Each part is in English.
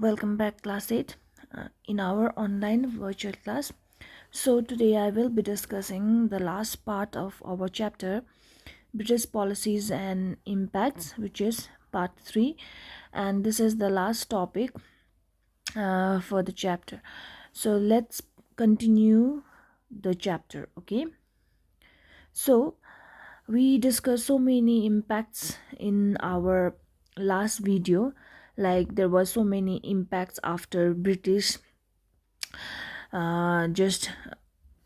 Welcome back, class 8, in our online virtual class. So, today I will be discussing the last part of our chapter, British Policies and Impacts, which is part 3, and this is the last topic for the chapter. So, let's continue the chapter, okay? So, we discussed so many impacts in our last video, like there were so many impacts after British just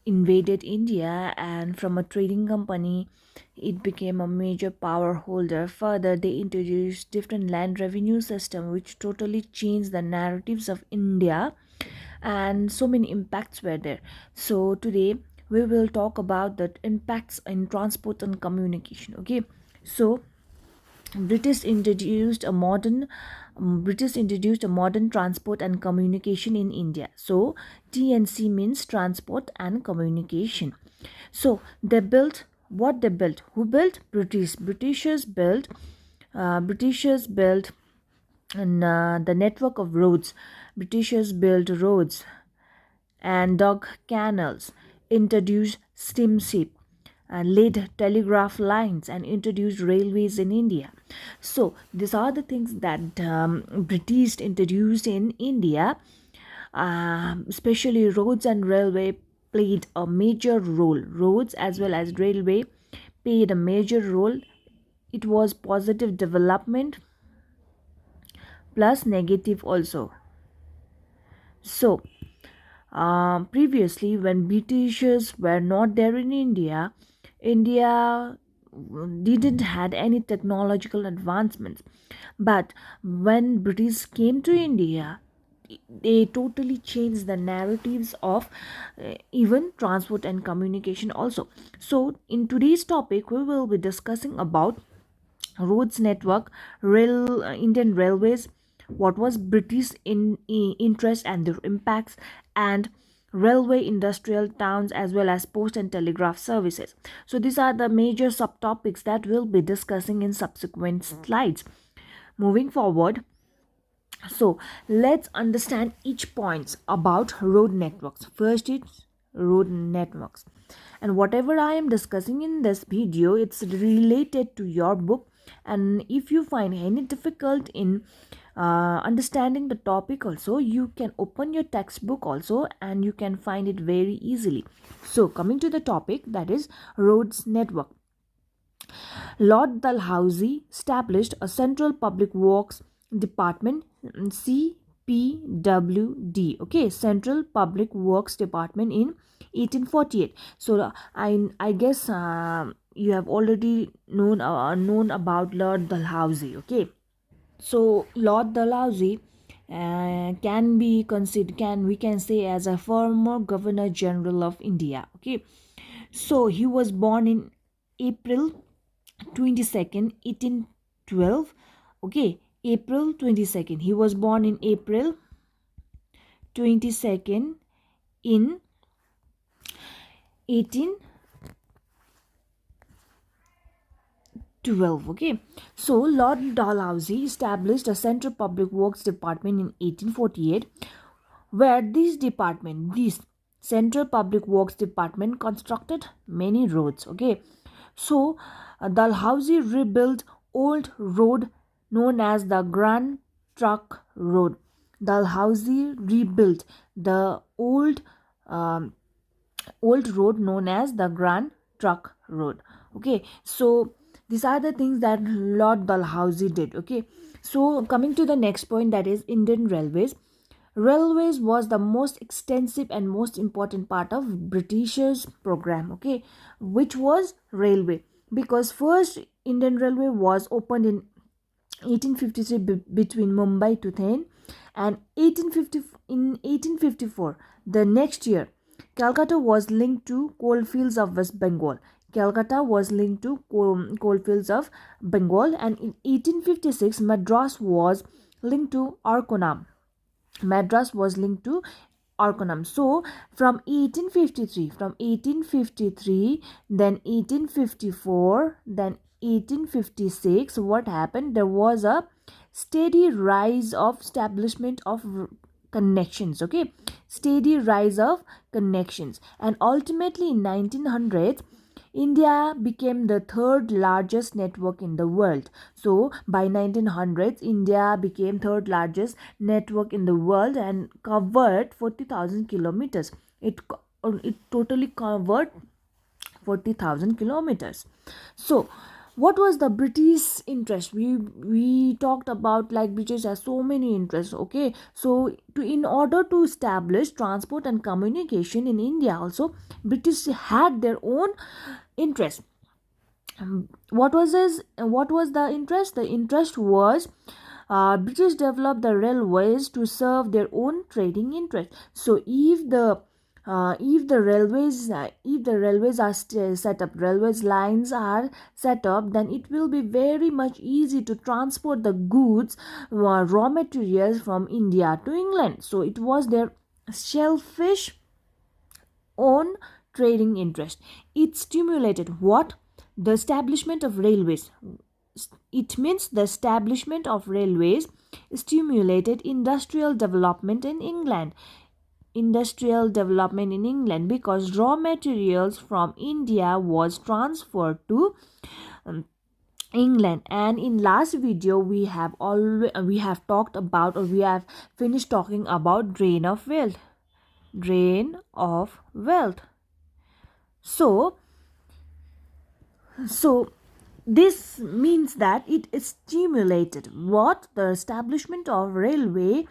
invaded India, and from a trading company it became a major power holder. Further, they introduced different land revenue system which totally changed the narratives of India, and so many impacts were there. So today we will talk about the impacts in transport and communication, okay? So British introduced a modern British introduced a modern transport and communication in India. So TNC means transport and communication. So they built what they built. Who built? British. Britishers built. Britishers built and the network of roads. Britishers built roads and dug canals, introduced steamship, laid telegraph lines, and introduced railways in India. So these are the things that British introduced in India. Especially roads and railway played a major role. Roads as well as railway played a major role. It was positive development plus negative also. So previously, when Britishers were not there in India, India didn't had any technological advancements. But when British came to India, they totally changed the narratives of even transport and communication also. So in today's topic, we will be discussing about roads network, Indian railways, what was British interest and their impacts, and railway industrial towns as well as post and telegraph services. So these are the major subtopics that we'll be discussing in subsequent slides. Moving forward, so let's understand each points about road networks. First is road networks, and whatever I am discussing in this video, it's related to your book. And if you find any difficult in understanding the topic also, you can open your textbook also and you can find it very easily. So coming to the topic, that is roads network. Lord Dalhousie established a Central Public Works Department, CPWD, okay, Central Public Works Department in 1848. So I guess you have already known about Lord Dalhousie, okay. So Lord Dalhousie can be considered, can we can say, as a former Governor General of India, okay. So he was born in April 22nd 1812, okay. April 22nd, he was born in April 22nd in 1812, okay. So Lord Dalhousie established a Central Public Works Department in 1848, where this Central Public Works Department constructed many roads, okay. So Dalhousie rebuilt old road known as the Grand Trunk Road. Dalhousie rebuilt the um, old road known as the Grand Trunk Road, okay. So these are the things that Lord Dalhousie did, okay. So coming to the next point, that is Indian railways. Railways was the most extensive and most important part of Britishers program, okay, which was railway, because first Indian railway was opened in 1853 between Mumbai to Thane, and 1850 in 1854, the next year, Calcutta was linked to coalfields of West Bengal. Calcutta was linked to coalfields of Bengal, and in 1856 Madras was linked to Arkonam. Madras was linked to Arkonam. So from 1853, then 1854, then 1856, what happened? There was a steady rise of establishment of connections, okay, steady rise of connections, and ultimately in 1900s India became the third largest network in the world. So by 1900s, India became third largest network in the world and covered 40,000 kilometers. It totally covered 40,000 kilometers. So what was the British interest? We talked about like British has so many interests, okay? So to in order to establish transport and communication in India also, British had their own interest. What was the interest? The interest was British developed the railways to serve their own trading interest. So if the railways are set up, railways lines are set up, then it will be very much easy to transport the goods, raw materials from India to England. So it was their selfish own trading interest. It stimulated what? The establishment of railways. It means the establishment of railways stimulated industrial development in England. Industrial development in England because raw materials from India was transferred to um, England. And in last video we have talked about, or we have finished talking about drain of wealth. Drain of wealth. So So this means that it stimulated what? The establishment of railway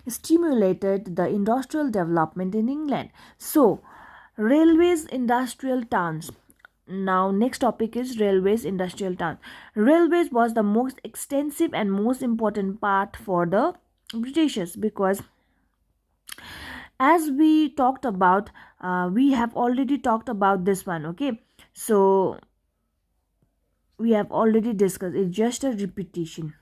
stimulated the industrial development in England. So railways, industrial towns. Now next topic is railways, industrial town. Railways was the most extensive and most important part for the Britishers because as we talked about, we have already talked about this one, okay? So we have already discussed, it's just a repetition.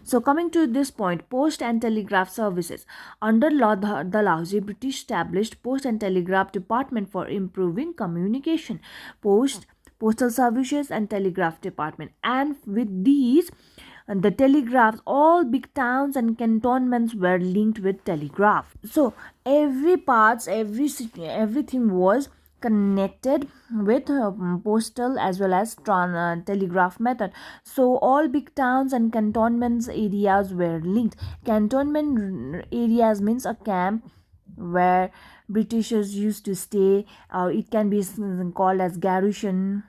So coming to this point, post and telegraph services. Under Lord Dalhousie, British established post and telegraph department for improving communication. Postal services and telegraph department, and with these the telegraphs, all big towns and cantonments were linked with telegraph. So everything was connected with postal as well as telegraph method. So all big towns and cantonments areas were linked. Cantonment areas means a camp where Britishers used to stay. It can be called as garrison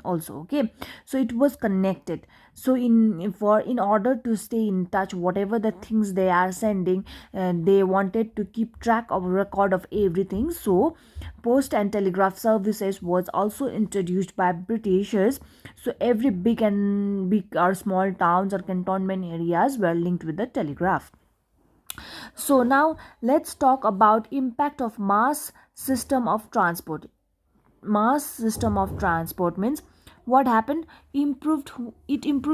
also, okay? So it was connected. So in order to stay in touch, whatever the things they are sending, they wanted to keep track of record of everything. So post and telegraph services was also introduced by Britishers. So every big or small towns or cantonment areas were linked with the telegraph. So now let's talk about impact of mass system of transport. Mass system of transport means what happened? Improved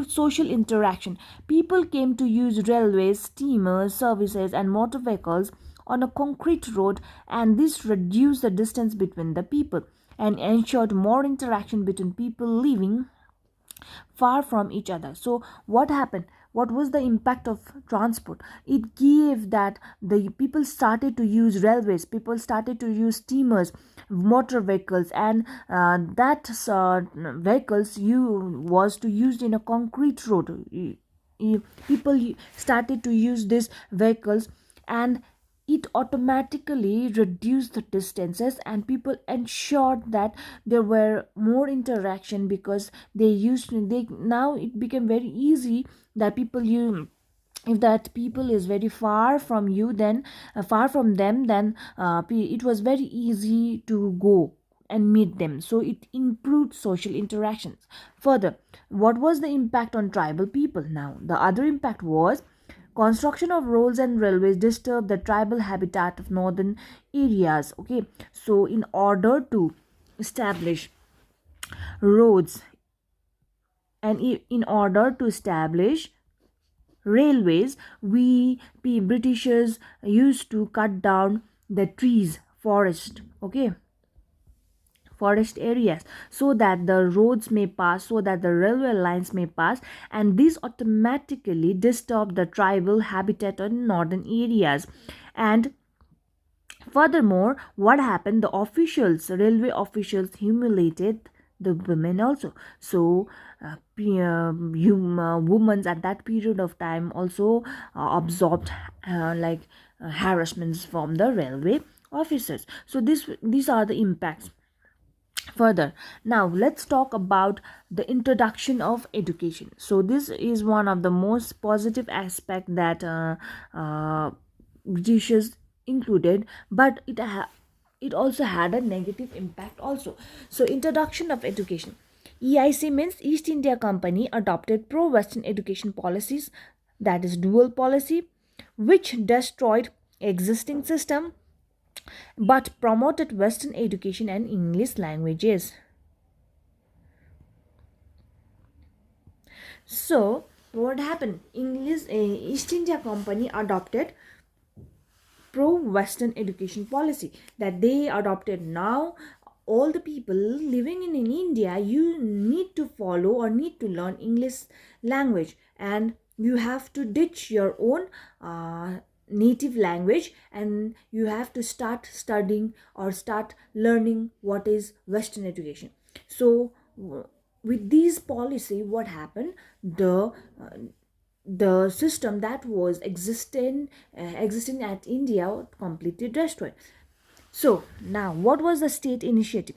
social interaction. People came to use railways, steamers, services and motor vehicles on a concrete road, and this reduced the distance between the people and ensured more interaction between people living far from each other. So what happened? What was the impact of transport? It gave that the people started to use railways, people started to use steamers, motor vehicles, and that vehicles you was to used in a concrete road. People started to use these vehicles, and it automatically reduced the distances, and people ensured that there were more interaction because they now it became very easy that people you if that people is very far from you, then far from them, then it was very easy to go and meet them. So it improved social interactions. Further, what was the impact on tribal people? Now the other impact was construction of roads and railways disturbed the tribal habitat of northern areas, okay? So in order to establish roads and in order to establish railways, Britishers used to cut down the trees, forest, okay? forest areas, so that the roads may pass, so that the railway lines may pass, and this automatically disturb the tribal habitat in northern areas. And furthermore, what happened? The officials, railway officials, humiliated the women also. So, women at that period of time also absorbed harassments from the railway officers. So, these are the impacts. Further, now let's talk about the introduction of education. So this is one of the most positive aspect that Britishers included, but it also had a negative impact also. So introduction of education. EIC means East India Company adopted pro-Western education policies, that is dual policy, which destroyed existing system but promoted Western education and English languages. So, what happened? East India Company adopted pro-Western education policy that they adopted. Now, all the people living in India, you need to follow or need to learn English language, and you have to ditch your own native language, and you have to start studying or start learning what is Western education. So with these policy, what happened? The system that was existing at India completely destroyed. So now, what was the state initiative?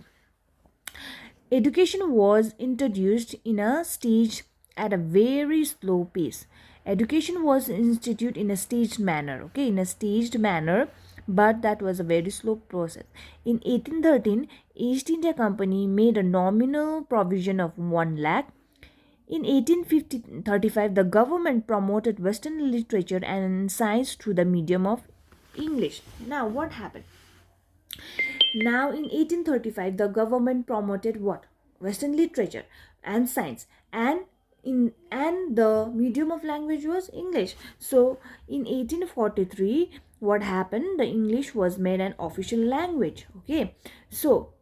Education was introduced in a stage at a very slow pace. Education was instituted in a staged manner, okay, in a staged manner, but that was a very slow process. In 1813, East India Company made a nominal provision of 1 lakh. In 1835, the government promoted Western literature and science through the medium of English. Now, what happened? Now, in 1835, the government promoted what? Western literature and science, and the medium of language was English. So, in 1843, what happened? The English was made an official language. Okay, so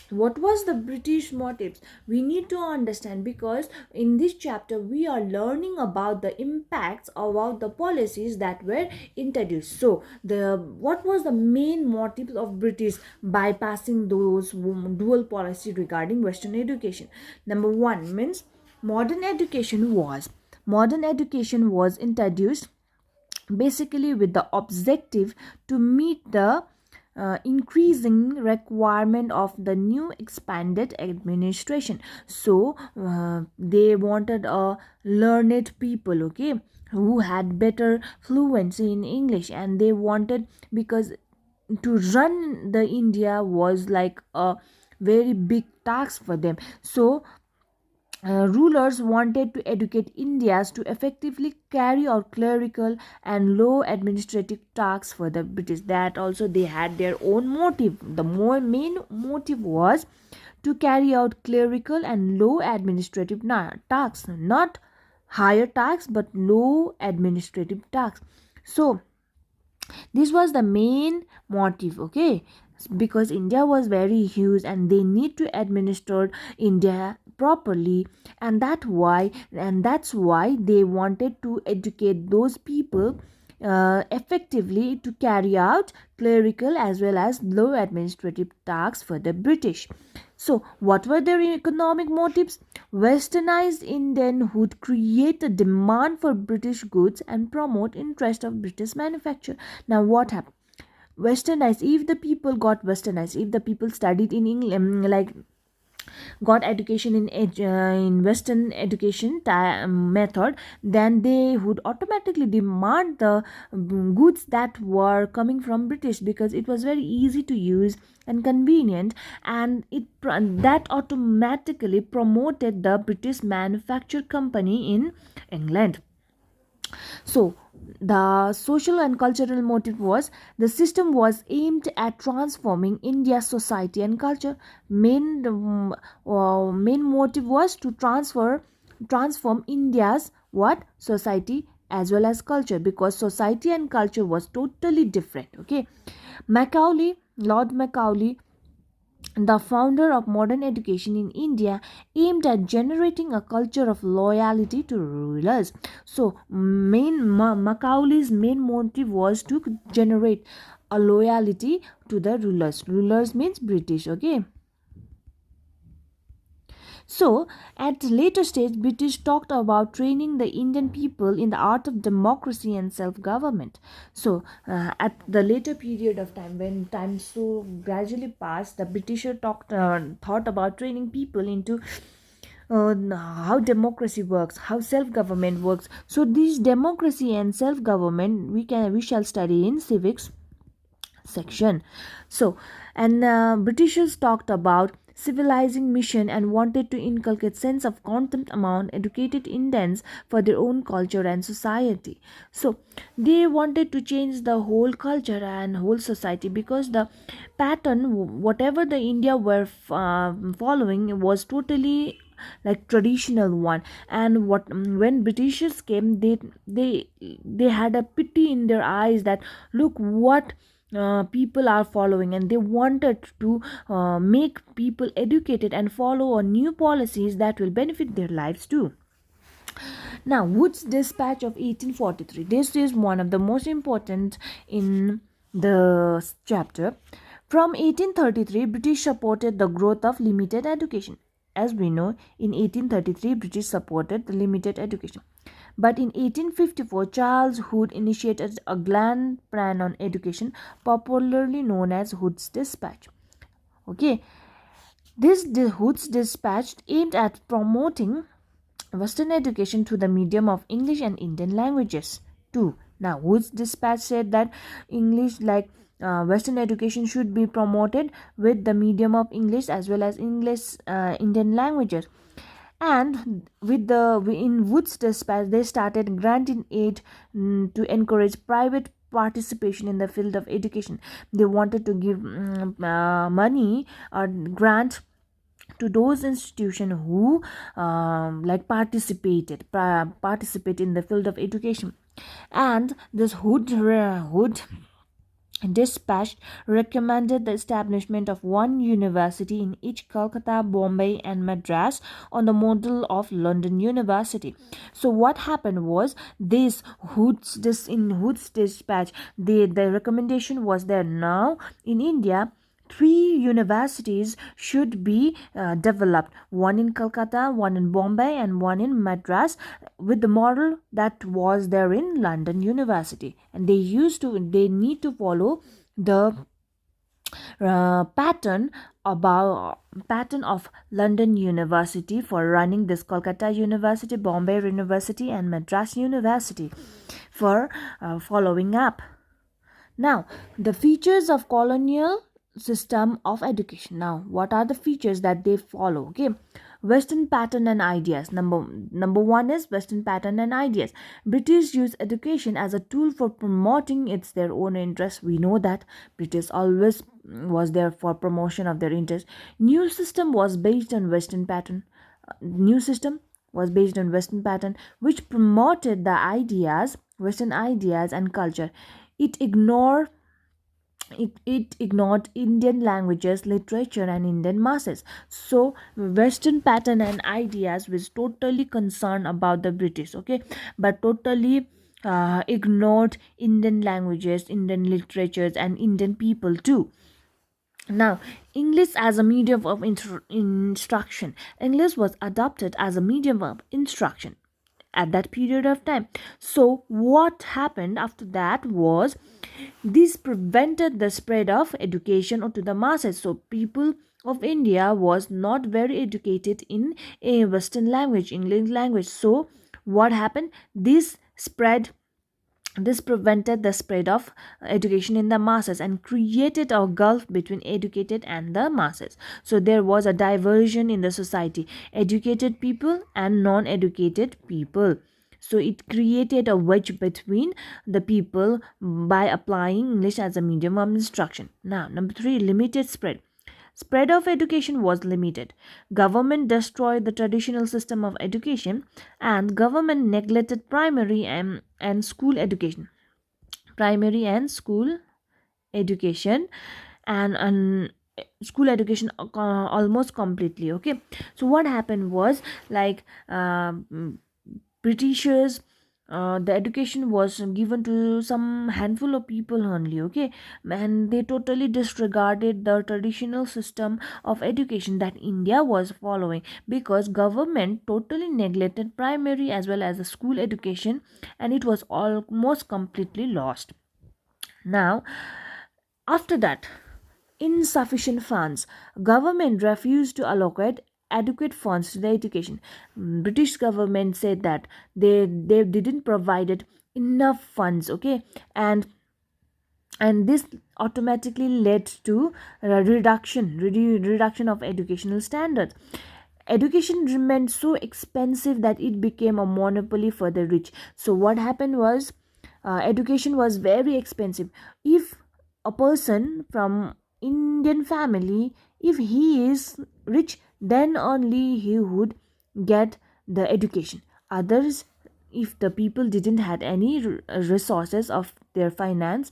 what was the British motives? We need to understand, because in this chapter we are learning about the impacts about the policies that were introduced. So the what was the main motives of British bypassing those dual policy regarding Western education? Number one means modern education was introduced basically with the objective to meet the increasing requirement of the new expanded administration. So they wanted a learned people, okay, who had better fluency in English, and they wanted, because to run the India was like a very big task for them. So rulers wanted to educate Indians to effectively carry out clerical and low administrative tasks for the British. That also they had their own motive. The main motive was to carry out clerical and low administrative tasks, not higher tasks but low administrative tasks. So this was the main motive, okay, because India was very huge and they need to administer India properly, and that's why they wanted to educate those people effectively to carry out clerical as well as low administrative tasks for the British. So what were their economic motives? Westernized Indian would create a demand for British goods and promote interest of British manufacture. Now what happened? Westernized, if the people got westernized, if the people studied in England, like got education in Western education method, then they would automatically demand the goods that were coming from British, because it was very easy to use and convenient, and that automatically promoted the British manufacture company in England. So, the social and cultural motive was the system was aimed at transforming India's society and culture. Main motive was to transform India's what society as well as culture, because society and culture was totally different. Okay, Lord Macaulay the founder of modern education in India, aimed at generating a culture of loyalty to rulers. So, Macaulay's main motive was to generate a loyalty to the rulers. Rulers means British, okay? So, at later stage, British talked about training the Indian people in the art of democracy and self-government. So, at the later period of time, when time so gradually passed, the British thought about training people into how democracy works, how self-government works. So, these democracy and self-government we shall study in civics section. So, and Britishers talked about civilizing mission and wanted to inculcate sense of contempt among educated Indians for their own culture and society. So they wanted to change the whole culture and whole society, because the pattern whatever the India were following was totally like traditional one. And when Britishers came, they had a pity in their eyes that look what people are following, and they wanted to make people educated and follow new policies that will benefit their lives too. Now, Wood's Dispatch of 1843. This is one of the most important in the chapter. From 1833, British supported the growth of limited education. As we know, in 1833, British supported the limited education. But in 1854, Charles Hood initiated a grand plan on education, popularly known as Hood's Dispatch. Okay, Hood's Dispatch aimed at promoting Western education through the medium of English and Indian languages too. Now, Wood's dispatch said that English, like Western education, should be promoted with the medium of English as well as English Indian languages. And with the in Wood's dispatch, they started granting aid to encourage private participation in the field of education. They wanted to give money or grant to those institutions who participate in the field of education. And this Hood dispatch recommended the establishment of one university in each Calcutta, Bombay, and Madras on the model of London University. So what happened was in Hood's dispatch, the recommendation was there. Now in India, three universities should be developed, one in Calcutta, one in Bombay, and one in Madras, with the model that was there in London University. And they need to follow the pattern of London University for running this Kolkata University, Bombay University, and Madras University for following up. Now, the features of colonial system of education. Now, what are the features that they follow? Okay, Western pattern and ideas. Number one is Western pattern and ideas. British use education as a tool for promoting their own interests. We know that British always was there for promotion of their interest. New system was based on Western pattern. New system was based on Western pattern, which promoted the ideas, Western ideas and culture. It ignored it ignored Indian languages, literature, and Indian masses. So, Western pattern and ideas was totally concerned about the British, okay, but totally ignored Indian languages, Indian literatures, and Indian people too. Now, English as a medium of instruction. English was adopted as a medium of instruction at that period of time. So, what happened after that was this prevented the spread of education to the masses. So, people of India was not very educated in a Western language, English language. So, what happened? This prevented the spread of education in the masses and created a gulf between educated and the masses. So there was a diversion in the society, educated people and non-educated people. So it created a wedge between the people by applying English as a medium of instruction. Now, number three, limited spread. Spread of education was limited. Government destroyed the traditional system of education, and government neglected and school education. Primary and school education, and school education almost completely. Okay, so what happened was, like, Britishers, the education was given to some handful of people only. Okay, and they totally disregarded the traditional system of education that India was following, because government totally neglected primary as well as the school education, and it was almost completely lost. Now, after that, insufficient funds, government refused to allocate adequate funds to the education. British government said that they didn't provided enough funds. Okay, and this automatically led to a reduction of educational standards. Education remained so expensive that it became a monopoly for the rich. So what happened was, education was very expensive. If a person from Indian family, if he is rich, then only he would get the education. Others, if the people didn't had any resources of their finance,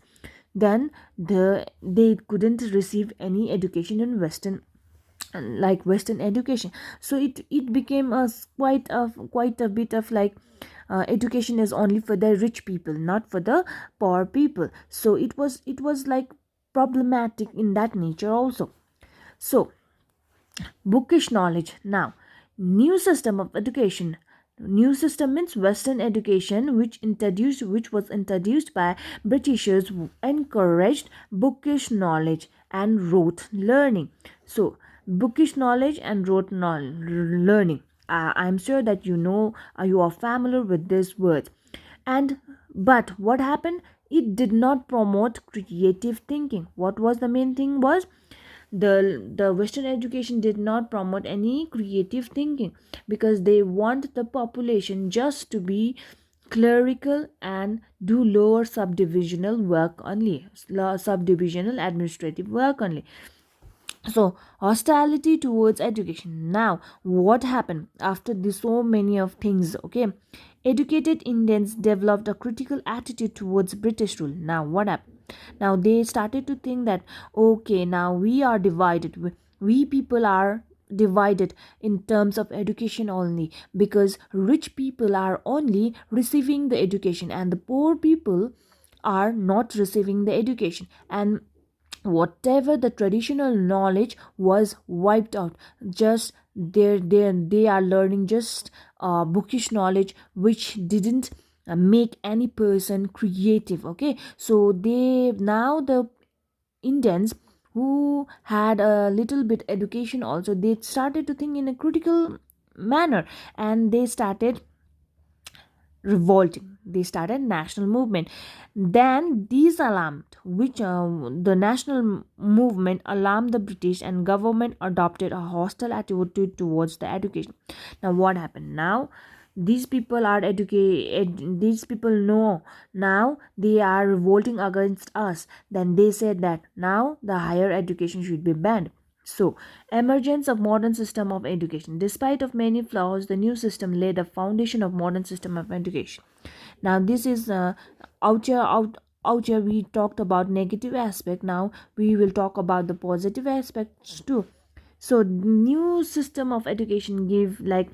then they couldn't receive any education in Western education. So it became quite a bit of like, education is only for the rich people, not for the poor people. So it was like problematic in that nature also. So, bookish knowledge. Now, new system of education. New system means Western education, which was introduced by Britishers, who encouraged bookish knowledge and rote learning. So, bookish knowledge and learning. I'm sure that you are familiar with this word. And but what happened? It did not promote creative thinking. What was the main thing was, the Western education did not promote any creative thinking, because they want the population just to be clerical and do lower subdivisional work only, subdivisional administrative work only. So, hostility towards education. Now, what happened after this so many of things? Okay, educated Indians developed a critical attitude towards British rule. Now, what happened? Now they started to think that, okay, now we are divided. We people are divided in terms of education only, because rich people are only receiving the education and the poor people are not receiving the education, and whatever the traditional knowledge was wiped out. Just they are learning just bookish knowledge, which didn't make any person creative. Okay, so they now the Indians who had a little bit education also, they started to think in a critical manner, and they started revolting. They started national movement. Then these alarmed, which the national movement alarmed the British, and government adopted a hostile attitude towards the education. Now what happened? Now these people are educated. These people know, now they are revolting against us. Then they said that now the higher education should be banned. So, emergence of modern system of education. Despite of many flaws, the new system laid a foundation of modern system of education. Now, this is out here we talked about negative aspect. Now we will talk about the positive aspects too. So, new system of education gave like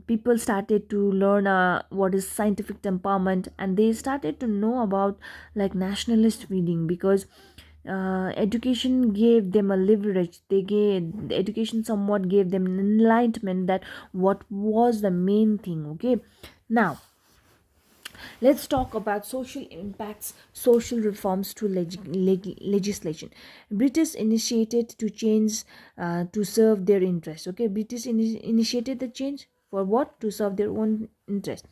people started to learn what is scientific empowerment, and they started to know about like nationalist feeling, because education gave them a leverage. The education somewhat gave them an enlightenment that what was the main thing. Okay, now let's talk about social impacts, social reforms to legislation. British initiated to change to serve their interest. Okay, British initiated the change for what? To serve their own interest.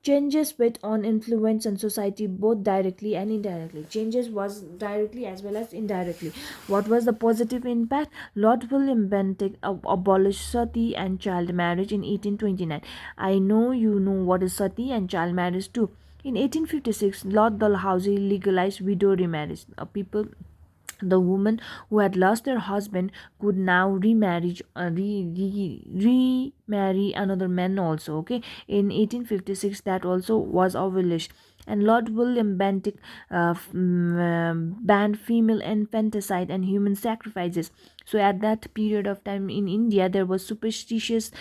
Changes with on influence on society both directly and indirectly. Changes was directly as well as indirectly. What was the positive impact? Lord William Bentinck abolished sati and child marriage in 1829. I know you know what is sati and child marriage too. In 1856, Lord Dalhousie legalized widow remarriage. People The women who had lost their husband could now remarry another man also. Okay, in 1856 that also was abolished. And Lord William Bentinck banned female infanticide and human sacrifices. So at that period of time in India, there was superstitious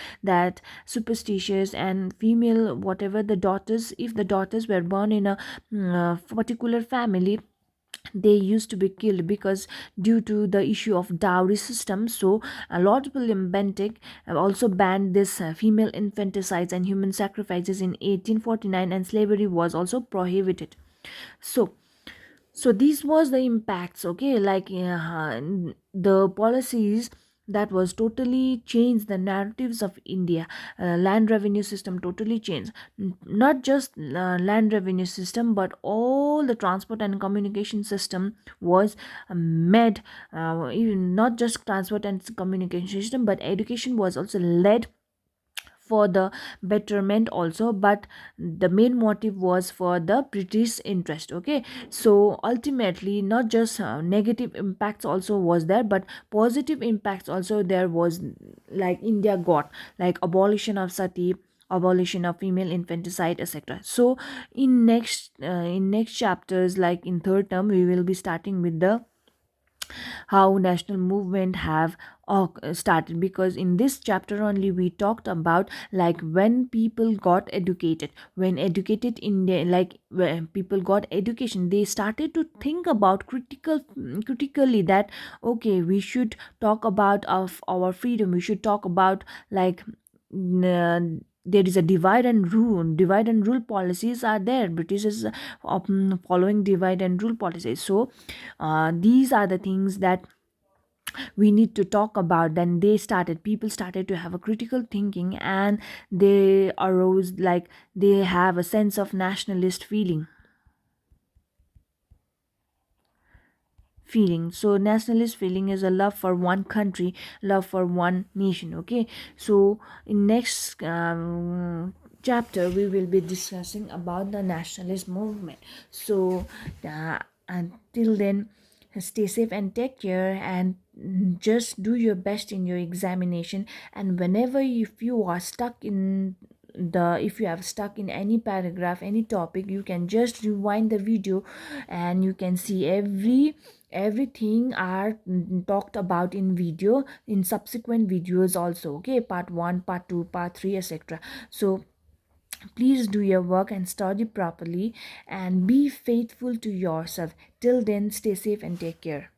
and female, whatever the daughters, if the daughters were born in a particular family, they used to be killed because due to the issue of dowry system. So Lord William Bentinck also banned this female infanticides and human sacrifices in 1849, and slavery was also prohibited. So these was the impacts. Okay, like the policies that was totally changed the narratives of India. Land revenue system totally changed. Not just land revenue system, but all the transport and communication system was made. Even not just transport and communication system, but education was also led for the betterment also, but the main motive was for the British interest. Okay, so ultimately not just negative impacts also was there, but positive impacts also there was. Like India got like abolition of sati, abolition of female infanticide, etc. So in next chapters, like in third term, we will be starting with the how national movement have started, because in this chapter only we talked about like when people got educated, when educated in the, like when people got education, they started to think about critically that okay, we should talk about of our freedom, we should talk about like there is a divide and rule policies are there. British is following divide and rule policies. So these are the things that we need to talk about. Then people started to have a critical thinking, and they arose like they have a sense of nationalist feeling. So nationalist feeling is a love for one country, love for one nation. Okay, so in next chapter we will be discussing about the nationalist movement. So until then, stay safe and take care, and just do your best in your examination. And whenever if you are stuck in the if you have stuck in any paragraph, any topic, you can just rewind the video and you can see everything are talked about in video in subsequent videos also. Okay, part 1, part 2, part 3, etc. So please do your work and study properly and be faithful to yourself. Till then, stay safe and take care.